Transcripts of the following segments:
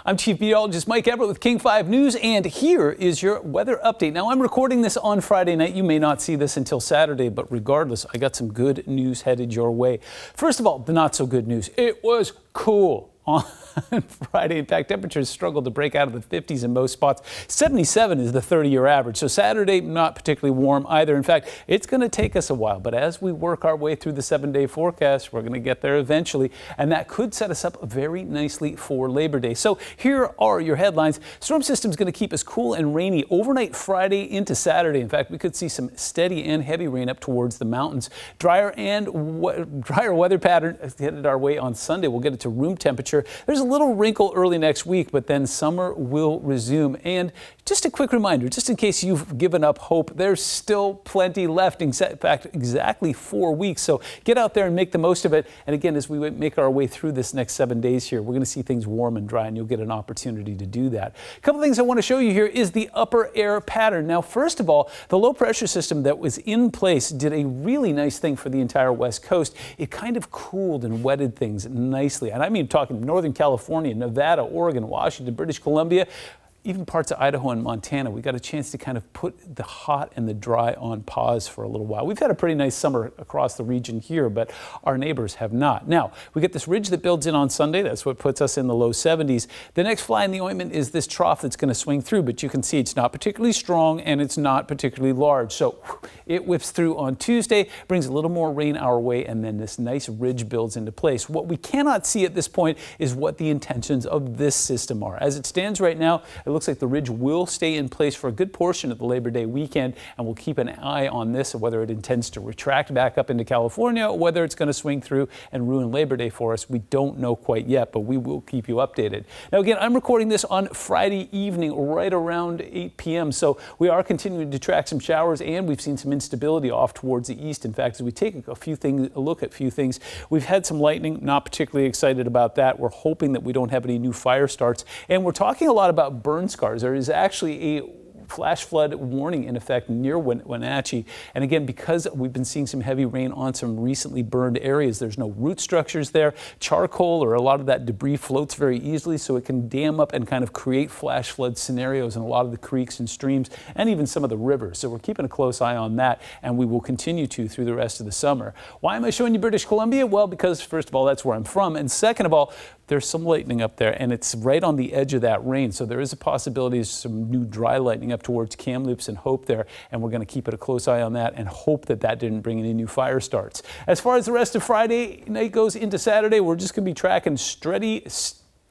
I'm Chief Meteorologist Mike Everett with King 5 News, and here is your weather update. Now, I'm recording this on Friday night. You may not see this until Saturday, but regardless, I got some good news headed your way. First of all, the not so good news. It was cool on Friday. In fact, temperatures struggled to break out of the 50s in most spots. 77 is the 30-year average. So Saturday, not particularly warm either. In fact, it's going to take us a while. But as we work our way through the 7-day forecast, we're going to get there eventually. And that could set us up very nicely for Labor Day. So here are your headlines. Storm system is going to keep us cool and rainy overnight Friday into Saturday. In fact, we could see some steady and heavy rain up towards the mountains. Drier weather pattern headed our way on Sunday. We'll get it to room temperature. There's a little wrinkle early next week, but then summer will resume. And just a quick reminder, just in case you've given up hope, there's still plenty left. In fact, exactly 4 weeks. So get out there and make the most of it. And again, as we make our way through this next 7 days here, we're going to see things warm and dry, and you'll get an opportunity to do that. A couple things I want to show you here is the upper air pattern. Now, first of all, the low pressure system that was in place did a really nice thing for the entire West Coast. It kind of cooled and wetted things nicely. And I mean, talking Northern California, Nevada, Oregon, Washington, British Columbia, even parts of Idaho and Montana. We got a chance to kind of put the hot and the dry on pause for a little while. We've had a pretty nice summer across the region here, but our neighbors have not. Now, we get this ridge that builds in on Sunday. That's what puts us in the low 70s. The next fly in the ointment is this trough that's going to swing through, but you can see it's not particularly strong and it's not particularly large. So it whips through on Tuesday, brings a little more rain our way, and then this nice ridge builds into place. What we cannot see at this point is what the intentions of this system are. As it stands right now, it looks like the ridge will stay in place for a good portion of the Labor Day weekend, and we'll keep an eye on this, whether it intends to retract back up into California or whether it's going to swing through and ruin Labor Day for us. We don't know quite yet, but we will keep you updated. Now, again, I'm recording this on Friday evening right around 8 p.m., so we are continuing to track some showers, and we've seen some instability off towards the east. In fact, as we take a look at a few things, we've had some lightning. Not particularly excited about that. We're hoping that we don't have any new fire starts, and we're talking a lot about burn scars. There is actually a flash flood warning in effect near Wenatchee. And again, because we've been seeing some heavy rain on some recently burned areas, there's no root structures there. Charcoal or a lot of that debris floats very easily, so it can dam up and kind of create flash flood scenarios in a lot of the creeks and streams and even some of the rivers. So we're keeping a close eye on that, and we will continue to through the rest of the summer. Why am I showing you British Columbia? Well, because first of all, that's where I'm from, and second of all, there's some lightning up there, and it's right on the edge of that rain. So there is a possibility of some new dry lightning up towards Kamloops and Hope there, and we're going to keep it a close eye on that and hope that that didn't bring any new fire starts. As far as the rest of Friday night goes into Saturday, we're just going to be tracking steady,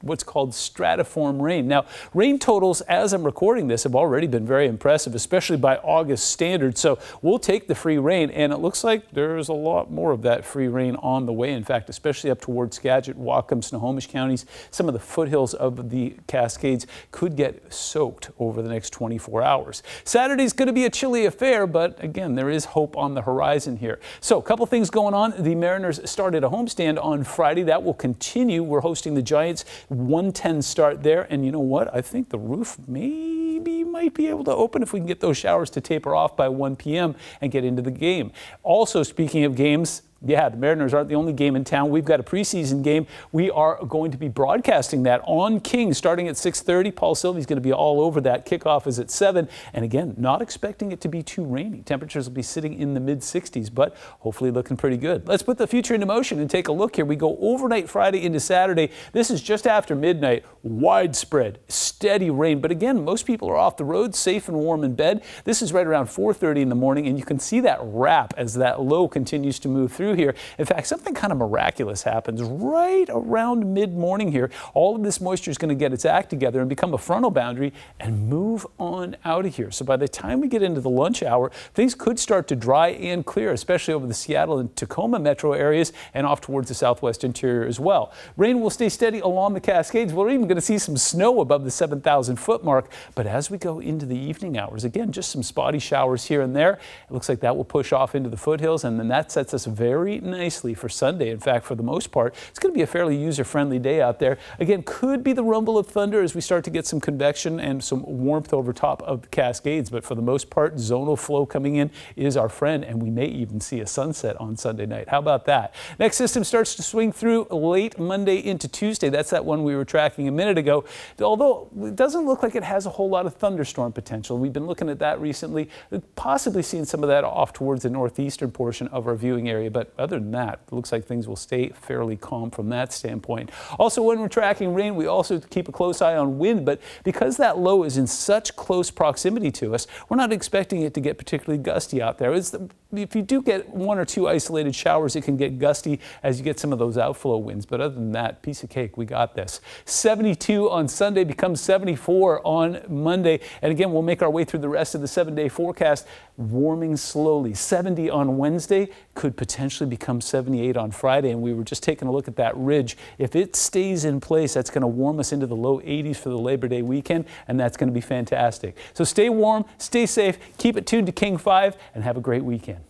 what's called stratiform rain. Now, rain totals as I'm recording this have already been very impressive, especially by August standards. So we'll take the free rain, and it looks like there's a lot more of that free rain on the way. In fact, especially up towards Skagit, Whatcom, Snohomish counties, some of the foothills of the Cascades could get soaked over the next 24 hours. Saturday's going to be a chilly affair, but again, there is hope on the horizon here. So a couple things going on. The Mariners started a homestand on Friday. That will continue. We're hosting the Giants. 1:10 start there, and you know what? I think the roof might be able to open if we can get those showers to taper off by 1 p.m. and get into the game. Also, speaking of games, yeah, the Mariners aren't the only game in town. We've got a preseason game. We are going to be broadcasting that on King starting at 6:30. Paul Sylvie's going to be all over that. Kickoff is at 7. And again, not expecting it to be too rainy. Temperatures will be sitting in the mid-60s, but hopefully looking pretty good. Let's put the future into motion and take a look here. We go overnight Friday into Saturday. This is just after midnight. Widespread, steady rain. But again, most people are off the road, safe and warm in bed. This is right around 4:30 in the morning, and you can see that wrap as that low continues to move through here. In fact, something kind of miraculous happens right around mid-morning here. All of this moisture is going to get its act together and become a frontal boundary and move on out of here. So by the time we get into the lunch hour, things could start to dry and clear, especially over the Seattle and Tacoma metro areas and off towards the southwest interior as well. Rain will stay steady along the Cascades. We're even going to see some snow above the 7,000 foot mark. But as we go into the evening hours, again, just some spotty showers here and there. It looks like that will push off into the foothills, and then that sets us very very nicely for Sunday. In fact, for the most part, it's going to be a fairly user-friendly day out there. Again, could be the rumble of thunder as we start to get some convection and some warmth over top of the Cascades, but for the most part, zonal flow coming in is our friend, and we may even see a sunset on Sunday night. How about that? Next system starts to swing through late Monday into Tuesday. That's that one we were tracking a minute ago, although it doesn't look like it has a whole lot of thunderstorm potential. We've been looking at that recently, possibly seeing some of that off towards the northeastern portion of our viewing area, but other than that, it looks like things will stay fairly calm from that standpoint. Also, when we're tracking rain, we also keep a close eye on wind, but because that low is in such close proximity to us, we're not expecting it to get particularly gusty out there. If you do get one or two isolated showers, it can get gusty as you get some of those outflow winds, but other than that, piece of cake, we got this. 72 on Sunday becomes 74 on Monday, and again, we'll make our way through the rest of the 7-day forecast, warming slowly. 70 on Wednesday, could potentially become 78 on Friday, and we were just taking a look at that ridge. If it stays in place, that's going to warm us into the low 80s for the Labor Day weekend, and that's going to be fantastic. So stay warm, stay safe, keep it tuned to King 5, and have a great weekend.